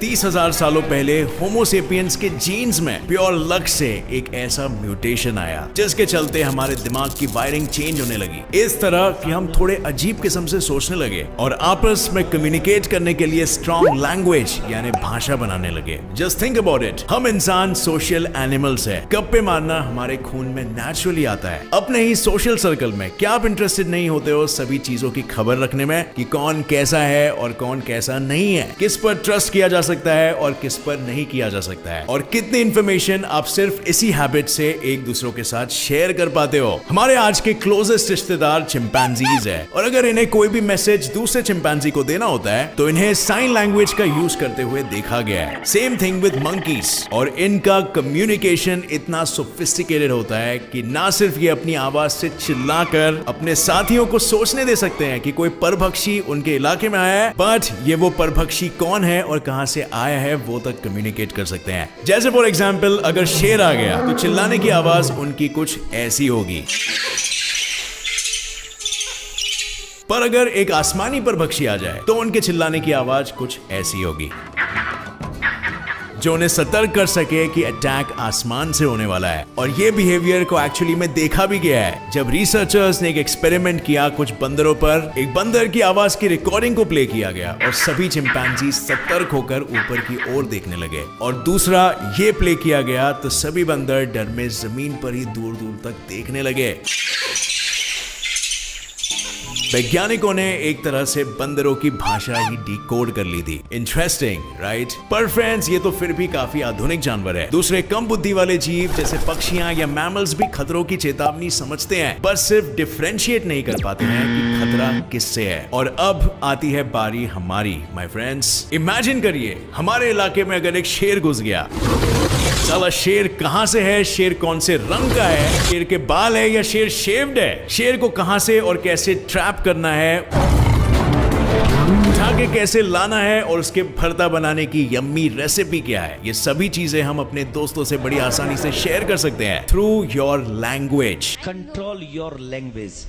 30,000 सालों पहले होमो सेपियंस के जीन्स में प्योर लक से एक ऐसा म्यूटेशन आया जिसके चलते हमारे दिमाग की वायरिंग चेंज होने लगी, इस तरह कि हम थोड़े अजीब किस्म से सोचने लगे और आपस में कम्युनिकेट करने के लिए स्ट्रॉन्ग लैंग्वेज यानी भाषा बनाने लगे। जस्ट थिंक अबाउट इट, हम इंसान सोशल एनिमल्स है। गप्पे मारना हमारे खून में नेचुरली आता है। अपने ही सोशल सर्कल में क्या आप इंटरेस्टेड नहीं होते हो सभी चीजों की खबर रखने में कि कौन कैसा है और कौन कैसा नहीं है, किस पर ट्रस्ट किया जा सकता है और किस पर नहीं किया जा सकता है, और कितनी इंफॉर्मेशन आप सिर्फ इसी हैबिट से एक दूसरों के साथ शेयर कर पाते हो। हमारे आज के क्लोजेस्ट रिश्तेदार चिंपैंजीज है और अगर इन्हें कोई भी मैसेज दूसरे चिंपैंजी को देना होता है तो इन्हें साइन लैंग्वेज का यूज करते हुए देखा गया है। सेम थिंग विद मंकीज, और इनका कम्युनिकेशन इतना सोफिस्टिकेटेड होता है कि ना सिर्फ ये अपनी आवाज से चिल्लाकर अपने साथियों को सोचने दे सकते हैं कि कोई परभक्षी उनके इलाके में आया है, बट ये वो परभक्षी कौन है और कहां से आया है वो तक कम्युनिकेट कर सकते हैं। जैसे फॉर एग्जाम्पल अगर शेर आ गया तो चिल्लाने की आवाज उनकी कुछ ऐसी होगी, पर अगर एक आसमानी परभक्षी आ जाए तो उनके चिल्लाने की आवाज कुछ ऐसी होगी, जो उन्हें सतर्क कर सके कि अटैक आसमान से होने वाला है। और ये बिहेवियर को एक्चुअली में देखा भी गया है जब रिसर्चर्स ने एक एक्सपेरिमेंट किया कुछ बंदरों पर। एक बंदर की आवाज की रिकॉर्डिंग को प्ले किया गया और सभी चिंपैंजी सतर्क होकर ऊपर की ओर देखने लगे, और दूसरा ये प्ले किया गया तो सभी बंदर डर में जमीन पर ही दूर दूर तक देखने लगे। वैज्ञानिकों ने एक तरह से बंदरों की भाषा ही डिकोड कर ली थी। Interesting right? पर फ्रेंड्स, ये तो फिर भी काफी आधुनिक जानवर है। दूसरे कम बुद्धि वाले जीव जैसे पक्षियां या मैमल्स भी खतरों की चेतावनी समझते हैं, पर सिर्फ डिफरेंशिएट नहीं कर पाते हैं कि खतरा किससे है। और अब आती है बारी हमारी, माय फ्रेंड्स। इमेजिन करिए हमारे इलाके में अगर एक शेर घुस गया। साला शेर कहां से है, शेर कौन से रंग का है, शेर के बाल है या शेर शेव्ड है, शेर को कहां से और कैसे ट्रैप करना है, उठा के कैसे लाना है, और उसके भरता बनाने की यम्मी रेसिपी क्या है, ये सभी चीजें हम अपने दोस्तों से बड़ी आसानी से शेयर कर सकते हैं through your language. Control your language.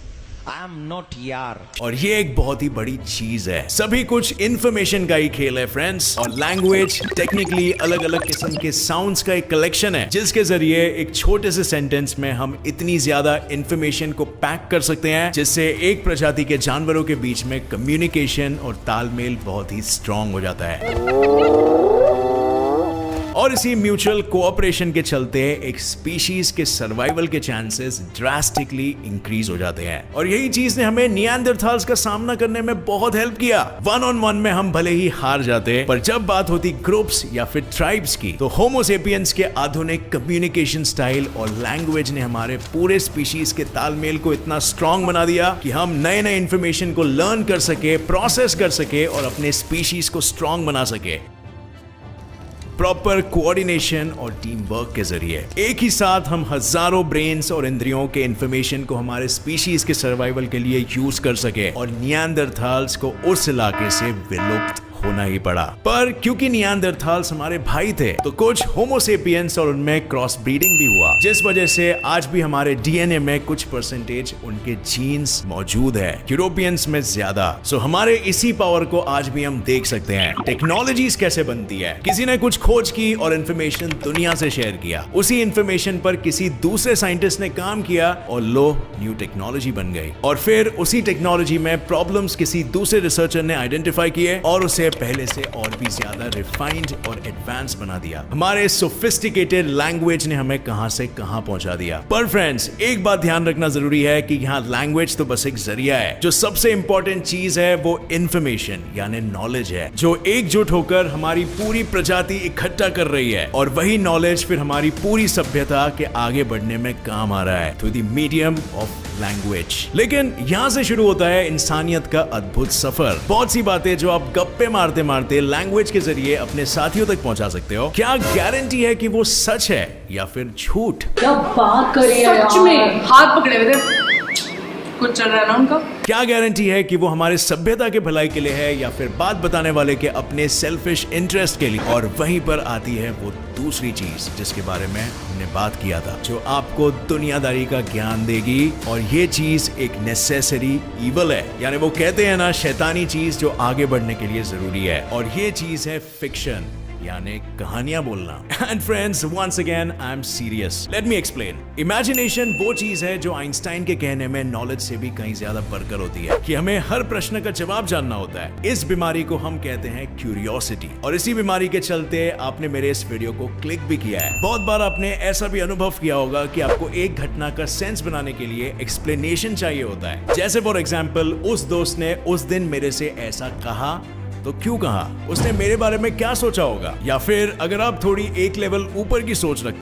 I am not यार। और ये एक बहुत ही बड़ी चीज है। सभी कुछ इंफॉर्मेशन का ही खेल है फ्रेंड्स, और लैंग्वेज टेक्निकली अलग अलग किस्म के साउंड्स का एक कलेक्शन है जिसके जरिए एक छोटे से सेंटेंस में हम इतनी ज्यादा इंफॉर्मेशन को पैक कर सकते हैं जिससे एक प्रजाति के जानवरों के बीच में कम्युनिकेशन और तालमेल बहुत ही स्ट्रांग हो जाता है। और इसी म्यूचुअल कोऑपरेशन के चलते एक स्पीशीज के सर्वाइवल के चांसेस ड्रास्टिकली इंक्रीज हो जाते हैं, और यही चीज ने हमें निएंडरथाल्स का सामना करने में बहुत हेल्प किया। 1-on-1 में हम भले ही हार जाते, पर जब बात होती ग्रुप्स या फिर ट्राइब्स की तो होमो सेपियंस के आधुनिक कम्युनिकेशन स्टाइल और लैंग्वेज ने हमारे पूरे स्पीशीज के तालमेल को इतना स्ट्रांग बना दिया कि हम नए नए इंफॉर्मेशन को लर्न कर सके, प्रोसेस कर सके और अपने स्पीशीज को स्ट्रांग बना सके प्रॉपर कोऑर्डिनेशन और टीम वर्क के जरिए। एक ही साथ हम हजारों ब्रेन्स और इंद्रियों के इंफॉर्मेशन को हमारे स्पीशीज के सर्वाइवल के लिए यूज कर सके, और निएंडरथाल्स को उस इलाके से विलुप्त होना ही पड़ा। पर क्योंकि निएंडरथाल्स हमारे भाई थे तो कुछ होमो सेपियंस और उनमें क्रॉस ब्रीडिंग भी हुआ, जिस वजह से आज भी हमारे डीएनए में कुछ परसेंटेज उनके जीन्स मौजूद है, यूरोपियंस में ज्यादा। सो हमारे इसी पावर को आज भी हम देख सकते हैं। टेक्नोलॉजीज कैसे बनती है, किसी ने कुछ खोज की और इंफॉर्मेशन दुनिया से शेयर किया, उसी इंफॉर्मेशन पर किसी दूसरे साइंटिस्ट ने काम किया और लो न्यू टेक्नोलॉजी बन गई, और फिर उसी टेक्नोलॉजी में प्रॉब्लम्स किसी दूसरे रिसर्चर ने आइडेंटिफाई किए और उसे पहले से और भी ज्यादा रिफाइंड और एडवांस बना दिया। हमारे सोफिस्टिकेटेड लैंग्वेज ने हमें कहां से कहां पहुंचा दिया। पर फ्रेंड्स, एक बात ध्यान रखना जरूरी है कि यहां लैंग्वेज तो बस एक जरिया है, जो सबसे इंपॉर्टेंट चीज है वो इंफॉर्मेशन यानी नॉलेज है, जो एकजुट होकर हमारी पूरी प्रजाति इकट्ठा कर रही है, और वही नॉलेज फिर हमारी पूरी सभ्यता के आगे बढ़ने में काम आ रहा है through the medium of language. लेकिन यहां से शुरू होता है इंसानियत का अद्भुत सफर। बहुत सी बातें जो आप गप्पे मारते मारते लैंग्वेज के जरिए अपने साथियों तक पहुंचा सकते हो, क्या गारंटी है कि वो सच है या फिर झूठ? क्या बात कर रही है? सच में हाथ पकड़े हुए थे, कुछ चल रहा है ना उनका। क्या गारंटी है कि वो हमारे सभ्यता के भलाई के लिए है या फिर बात बताने वाले के अपने सेल्फिश इंटरेस्ट के लिए? और वहीं पर आती है वो दूसरी चीज जिसके बारे में हमने बात किया था, जो आपको दुनियादारी का ज्ञान देगी, और ये चीज एक नेसेसरी इवल है। यानी वो कहते हैं ना, शैतानी चीज जो आगे बढ़ने के लिए जरूरी है, और ये चीज है फिक्शन। यानी कहानियां बोलना। And friends, once again I am serious, let me explain. Imagination वो चीज है जो आइंस्टाइन के कहने में नॉलेज से भी कहीं ज्यादा बढ़कर होती है, कि हमें हर प्रश्न का जवाब जानना होता है। इस बीमारी को हम कहते हैं क्यूरियोसिटी, और इसी बीमारी के चलते आपने मेरे इस वीडियो को क्लिक भी किया है। बहुत बार आपने ऐसा भी अनुभव किया होगा कि आपको एक घटना का सेंस बनाने के लिए एक्सप्लेनेशन चाहिए होता है। जैसे फॉर एग्जाम्पल, उस दोस्त ने उस दिन मेरे से ऐसा कहा तो क्यों कहा, उसने मेरे बारे में क्या सोचा होगा, या फिर अगर आप थोड़ी एक लेवल ऊपर की सोच रखते